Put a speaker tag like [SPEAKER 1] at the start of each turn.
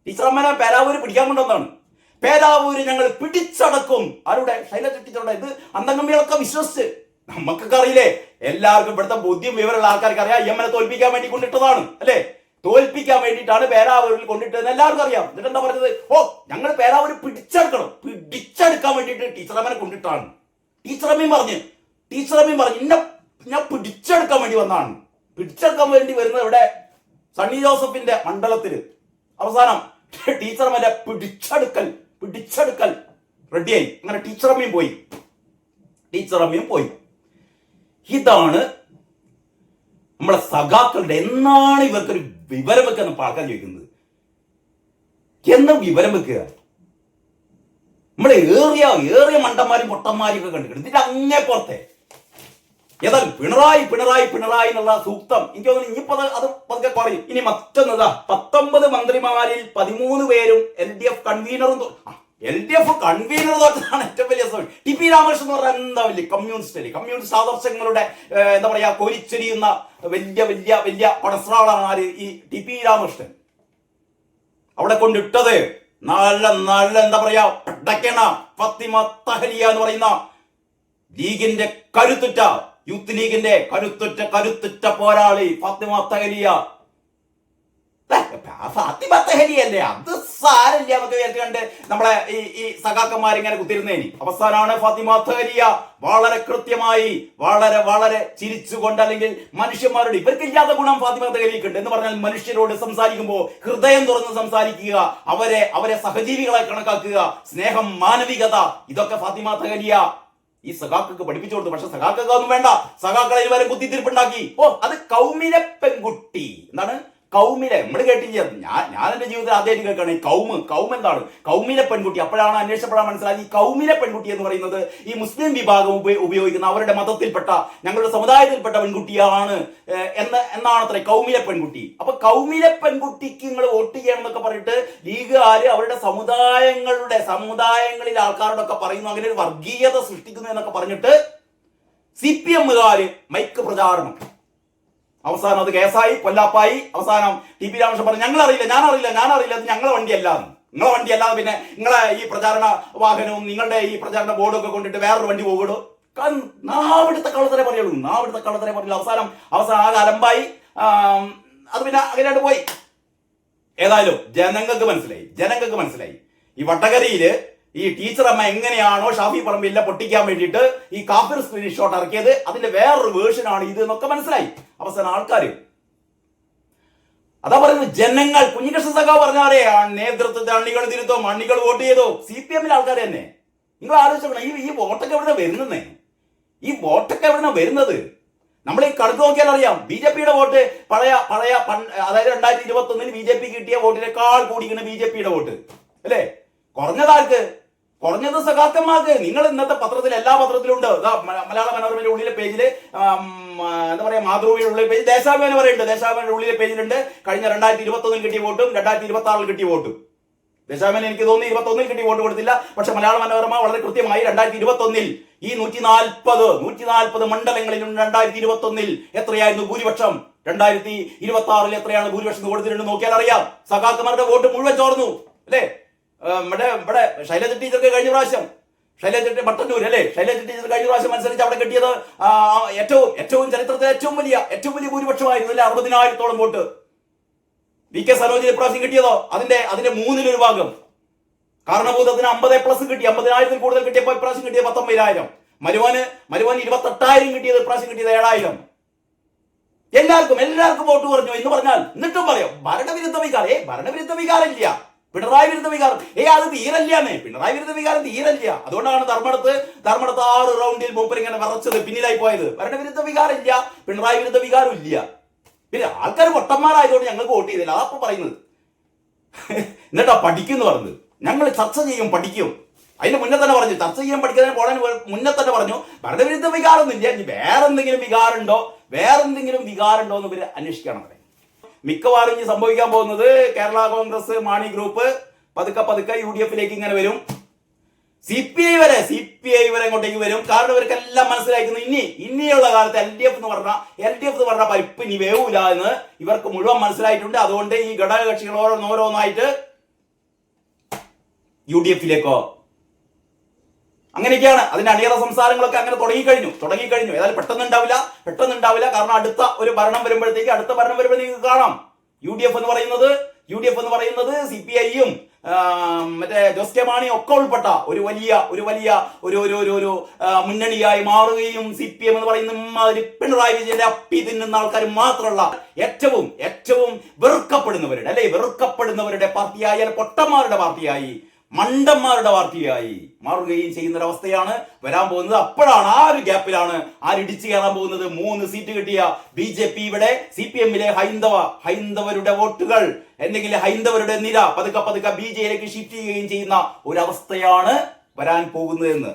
[SPEAKER 1] ടീച്ചറമ്മനെ പേരാവൂര് പിടിക്കാൻ കൊണ്ടുവന്നാണ്. പേരാവൂര് ഞങ്ങൾ പിടിച്ചടക്കും. ആരുടെ? ശൈലജ ടീച്ചറുടെ. ഇത് അന്തംഗമ്മികളൊക്കെ വിശ്വസിച്ച്. നമുക്കൊക്കെ അറിയില്ലേ, എല്ലാവർക്കും ഇവിടുത്തെ ബുദ്ധിയും വിവരമുള്ള ആൾക്കാർക്ക് അറിയാം. എമ്മനെ തോൽപ്പിക്കാൻ വേണ്ടി കൊണ്ടിട്ടതാണ് അല്ലേ? തോൽപ്പിക്കാൻ വേണ്ടിയിട്ടാണ് പേരാവൂരിൽ കൊണ്ടിട്ടതെന്ന് എല്ലാവർക്കും അറിയാം. എന്നിട്ട് എന്താ പറഞ്ഞത്? ഓ, ഞങ്ങൾ പേരാവൂര് പിടിച്ചെടുക്കണം, പിടിച്ചെടുക്കാൻ വേണ്ടിയിട്ട് ടീച്ചറമ്മനെ കൊണ്ടിട്ടാണ്. ടീച്ചറമ്മയും പറഞ്ഞു ഞാൻ പിടിച്ചെടുക്കാൻ വേണ്ടി വന്നതാണ്. പിടിച്ചെടുക്കാൻ വേണ്ടി വരുന്നത് ഇവിടെ സണ്ണി ജോസഫിന്റെ മണ്ഡലത്തില്. അവസാനം ടീച്ചറമ്മന്റെ പിടിച്ചെടുക്കൽ റെഡിയായി. അങ്ങനെ ടീച്ചറമ്മയും പോയി. ഇതാണ് നമ്മളെ സഖാക്കളുടെ. എന്നാണ് ഇവർക്കൊരു വിവരം വെക്കുന്ന ആൾക്കാർ ചോദിക്കുന്നത്? എന്ന് വിവരം വെക്കുക? നമ്മളെ ഏറിയ മണ്ടന്മാരും പൊട്ടന്മാരും ഒക്കെ കണ്ടിട്ടുണ്ട്. ഇതിന്റെ അങ്ങേ പുറത്തെ ഏതായാലും പിണറായി എന്നുള്ള സൂക്തം എനിക്ക് തോന്നുന്നു ഇനിയിപ്പോ അത് പതുക്കെ കുറയും. ഇനി മറ്റൊന്നതാ, 19 മന്ത്രിമാരിൽ 13 പേരും LDF കൺവീനറും. LDF കൺവീനർ തോറ്റതാണ് ഏറ്റവും വലിയ ടി.പി. രാമകൃഷ്ണൻ എന്ന് പറഞ്ഞാൽ എന്താ വലിയ കമ്മ്യൂണിസ്റ്റ് ആദർശങ്ങളുടെ എന്താ പറയാ കോരിച്ചെരിയുന്ന വലിയ പടസ്രാളാണ് ആര്? ഈ ടി.പി. രാമകൃഷ്ണൻ. അവിടെ കൊണ്ടിട്ടത് നല്ല എന്താ പറയാ പടക്കണ ഫാത്തിമ തഹലിയ എന്ന് പറയുന്ന ലീഗിന്റെ കരുത്തുറ്റ, യൂത്ത് ലീഗിന്റെ കരുത്തുറ്റ പോരാളി ഫാത്തിമ തഹലിയ. ഫാത്തിമ തഹലിയല്ലേ, അത് സാരല്ല എന്നൊക്കെ വിചാരിച്ചു കണ്ട് നമ്മളെ ഈ സഖാക്കന്മാരിങ്ങനെ കുത്തിരുന്നേനി. അവസാനമാണ് ഫാത്തിമ തഹലിയ വളരെ കൃത്യമായി വളരെ ചിരിച്ചുകൊണ്ട്, അല്ലെങ്കിൽ മനുഷ്യന്മാരോട് ഇവർക്കില്ലാത്ത ഗുണം ഫാത്തിമ തഹലിക്കുണ്ട് എന്ന് പറഞ്ഞാൽ മനുഷ്യരോട് സംസാരിക്കുമ്പോൾ ഹൃദയം തുറന്ന് സംസാരിക്കുക, അവരെ സഹജീവികളെ കണക്കാക്കുക, സ്നേഹം, മാനവികത, ഇതൊക്കെ ഫാത്തിമ തഹലിയ ഈ സഖാക്കൾക്ക് പഠിപ്പിച്ചു കൊടുത്തു. പക്ഷെ സഖാക്കൾക്ക് ഒന്നും വേണ്ട. സഖാക്കളെ വരെ കുത്തിത്തിരിപ്പുണ്ടാക്കി. ഓ, അത് കൗമിലെ പെൺകുട്ടി. എന്താണ് കൗമിലെ? നമ്മൾ കേട്ടില്ല. ഞാൻ എന്റെ ജീവിതത്തിൽ ആദ്യമായിട്ട് കേൾക്കുകയാണ് ഈ കൗം എന്താണ്? കൗമിലെ പെൺകുട്ടി. അപ്പോഴാണ് അന്വേഷിച്ചപ്പോഴാണ് മനസ്സിലാക്കി ഈ കൗമിലെ പെൺകുട്ടി എന്ന് പറയുന്നത് ഈ മുസ്ലിം വിഭാഗം ഉപയോഗിക്കുന്ന, അവരുടെ മതത്തിൽപ്പെട്ട, ഞങ്ങളുടെ സമുദായത്തിൽപ്പെട്ട പെൺകുട്ടിയാണ് എന്നാണ് അത്ര കൗമിലെ പെൺകുട്ടി. അപ്പൊ കൗമിലെ പെൺകുട്ടിക്ക് നിങ്ങൾ വോട്ട് ചെയ്യണം എന്നൊക്കെ പറഞ്ഞിട്ട് ലീഗുകാര് അവരുടെ സമുദായങ്ങളിലെ ആൾക്കാരോടൊക്കെ പറയുന്നു, അങ്ങനെ ഒരു വർഗീയത സൃഷ്ടിക്കുന്നു എന്നൊക്കെ പറഞ്ഞിട്ട് CPM-കാര് മൈക്ക് പ്രചാരണം. അവസാനം അത് കേസായി, കൊല്ലാപ്പായി. അവസാനം ടി.പി. രാമകൃഷ്ണൻ പറഞ്ഞു ഞാനറിയില്ല, അത് ഞങ്ങളെ വണ്ടിയല്ലാന്ന്. നിങ്ങളെ വണ്ടിയല്ലാതെ പിന്നെ നിങ്ങളെ ഈ പ്രചാരണ വാഹനവും നിങ്ങളുടെ ഈ പ്രചാരണ ബോർഡും ഒക്കെ കൊണ്ടിട്ട് വേറൊരു വണ്ടി പോകിടൂ. നാവിടുത്തെ കള്ളത്തരെ പറയുള്ളൂ. അവസാനം ആകെ അലമ്പായി. അത് പിന്നെ അങ്ങനെയായിട്ട് പോയി. ഏതായാലും ജനങ്ങൾക്ക് മനസ്സിലായി ഈ വട്ടകരയില് ഈ ടീച്ചറമ്മ എങ്ങനെയാണോ ഷാഫി പറമ്പിലിനെ പൊട്ടിക്കാൻ വേണ്ടിയിട്ട് ഈ കാഫിർ സ്ക്രീൻഷോട്ട് ഇറക്കിയത്, അതിന്റെ വേറൊരു വേർഷനാണ് ഇത് എന്നൊക്കെ മനസ്സിലായി. അവസാനം ആൾക്കാര് അതാ പറയുന്നത്, ജനങ്ങൾ. കുഞ്ഞികൃഷ്ണ സഖാവ് പറഞ്ഞാലേ നേതൃത്വത്തെ അണികൾ വോട്ട് ചെയ്തോ. CPM-ലെ ആൾക്കാർ തന്നെ. നിങ്ങൾ ആലോചിച്ചോളണം, ഈ വോട്ടൊക്കെ എവിടെ വരുന്നത്? നമ്മൾ ഈ കണക്ക് നോക്കിയാൽ അറിയാം. BJP-യുടെ വോട്ട് പഴയ അതായത് 2021 BJP കിട്ടിയ വോട്ടിനേക്കാൾ കൂടിയാണ് BJP-യുടെ വോട്ട് അല്ലേ? കുറഞ്ഞത് സഖാക്കന്മാർക്ക്. നിങ്ങൾ ഇന്നത്തെ പത്രത്തിൽ, എല്ലാ പത്രത്തിലും ഉണ്ട്. മലയാള മനോരമയുടെ ഉള്ളിലെ പേജില്, എന്താ പറയാ, മാതൃഭൂമിയുടെ ഉള്ളിലെ പേജ്, ദേശാഭിമാനി പറയുന്നുണ്ട്. ദേശാഭിമാനിയുടെ ഉള്ളിലെ പേജിലുണ്ട് കഴിഞ്ഞ 2021 കിട്ടിയ വോട്ടും 2026 കിട്ടിയ വോട്ടും. ദേശാഭിമാനി എനിക്ക് തോന്നുന്നു 21 കിട്ടിയ വോട്ട് കൊടുത്തില്ല. പക്ഷെ മലയാള മനോരമ വളരെ കൃത്യമായി 2021 ഈ 140 മണ്ഡലങ്ങളിലും 2021 എത്രയായിരുന്നു ഭൂരിപക്ഷം, 2026 എത്രയാണ് ഭൂരിപക്ഷം കൊടുത്തിട്ടുണ്ട് നോക്കിയാൽ അറിയാം. സഖാക്കന്മാരുടെ വോട്ട് മുഴുവൻ ചോർന്നു അല്ലേ? ഇവിടെ ശൈലജ ടീച്ചർക്ക് കഴിഞ്ഞ പ്രാവശ്യം, ശൈലജ മട്ടന്നൂർ അല്ലേ, ശൈലജ ടീച്ചർ കഴിഞ്ഞ പ്രാവശ്യം അനുസരിച്ച് അവിടെ കിട്ടിയത് ഏറ്റവും ചരിത്രത്തിലെ ഏറ്റവും വലിയ ഭൂരിപക്ഷമായിരുന്നു അല്ലെ? 60,000-ഓളം വോട്ട്. VK സരോജിന് ഇപ്രാവശ്യം കിട്ടിയതോ അതിന്റെ 1/3 ഭാഗം. കാരണഭൂതത്തിന് 50+ കിട്ടി. 50,000-ൽ കൂടുതൽ കിട്ടിയപ്പോൾ ഇപ്രാവശ്യം കിട്ടിയത് 19,000. മരുവാന് 28,000 കിട്ടിയത് ഇപ്രാവശ്യം കിട്ടിയത് 7,000. എല്ലാവർക്കും വോട്ട് കുറഞ്ഞു എന്ന് പറഞ്ഞാൽ എന്നിട്ടും പറയാം ഭരണവിരുദ്ധ വികാരമില്ല, പിണറായി വിരുദ്ധ വികാരം. അത് തീരല്ലാന്നേ, പിണറായി വിരുദ്ധ വികാരം തീരല്ല. അതുകൊണ്ടാണ് ധർമ്മടത്ത് 6 റൗണ്ടിൽ മൂപ്പർ ഇങ്ങനെ വിറച്ചത്, പിന്നിലായി പോയത്. ഭരണവിരുദ്ധ വികാരം ഇല്ല, പിണറായി വിരുദ്ധ വികാരം ഇല്ല. പിന്നെ ആൾക്കാർ പൊട്ടന്മാരായതുകൊണ്ട് ഞങ്ങൾക്ക് വോട്ട് ചെയ്തില്ല, അതപ്പൊ പറയുന്നത്. എന്നിട്ടാ പഠിക്കുന്നു പറഞ്ഞത്. ഞങ്ങൾ ചർച്ച ചെയ്യും, പഠിക്കും. അതിന് മുന്നേ തന്നെ പറഞ്ഞു, ചർച്ച ചെയ്യാൻ പഠിക്കുന്നതിന് പോകാൻ മുന്നേ തന്നെ പറഞ്ഞു ഭരണവിരുദ്ധ വികാരമൊന്നുമില്ല. ഇനി വേറെന്തെങ്കിലും വികാരമുണ്ടോ എന്ന് ഇവര് അന്വേഷിക്കണം. മിക്കവാറും ഇനി സംഭവിക്കാൻ പോകുന്നത് കേരള കോൺഗ്രസ് മാണി ഗ്രൂപ്പ് പതുക്കെ UDF-ലേക്ക് ഇങ്ങനെ വരും. CPI വരെ അങ്ങോട്ടേക്ക് വരും. കാരണം ഇവർക്കെല്ലാം മനസ്സിലാക്കുന്നു ഇനിയുള്ള കാലത്ത് LDF എന്ന് പറഞ്ഞ പരിപ്പ് ഇനി വേവൂല എന്ന് ഇവർക്ക് മുഴുവൻ മനസ്സിലായിട്ടുണ്ട്. അതുകൊണ്ട് ഈ ഘടകകക്ഷികൾ ഓരോന്നായിട്ട് UDF-ലേക്കോ? അങ്ങനെയൊക്കെയാണ് അതിന്റെ അണിയറ സംസാരങ്ങളൊക്കെ അങ്ങനെ തുടങ്ങിക്കഴിഞ്ഞു. ഏതായാലും പെട്ടെന്നുണ്ടാവില്ല. കാരണം അടുത്ത ഭരണം വരുമ്പോഴത്തേക്ക് കാണാം. UDF എന്ന് പറയുന്നത് CPI-യും മറ്റേ ജോസ് കെ മാണിയും ഒക്കെ ഉൾപ്പെട്ട ഒരു വലിയ ഒരു മുന്നണിയായി മാറുകയും CPM എന്ന് പറയുന്ന പിണറായി വിജയന്റെ അപ്പി തിന്നുന്ന ആൾക്കാർ മാത്രമുള്ള ഏറ്റവും വെറുക്കപ്പെടുന്നവരുടെ പാർട്ടിയായി, അല്ല പൊട്ടന്മാരുടെ പാർട്ടിയായി, മണ്ടന്മാരുടെ പാർട്ടിയായി മാറുകയും ചെയ്യുന്ന ഒരവസ്ഥയാണ് വരാൻ പോകുന്നത്. അപ്പോഴാണ് ആ ഒരു ഗ്യാപ്പിലാണ് ആരിടിച്ചു കയറാൻ പോകുന്നത്. 3 സീറ്റ് കിട്ടിയ BJP ഇവിടെ CPM-ലെ ഹൈന്ദവരുടെ വോട്ടുകൾ അല്ലെങ്കിൽ ഹൈന്ദവരുടെ നിര പതുക്കെ BJP-യിലേക്ക് ഷിഫ്റ്റ് ചെയ്യുകയും ചെയ്യുന്ന ഒരവസ്ഥയാണ് വരാൻ പോകുന്നതെന്ന്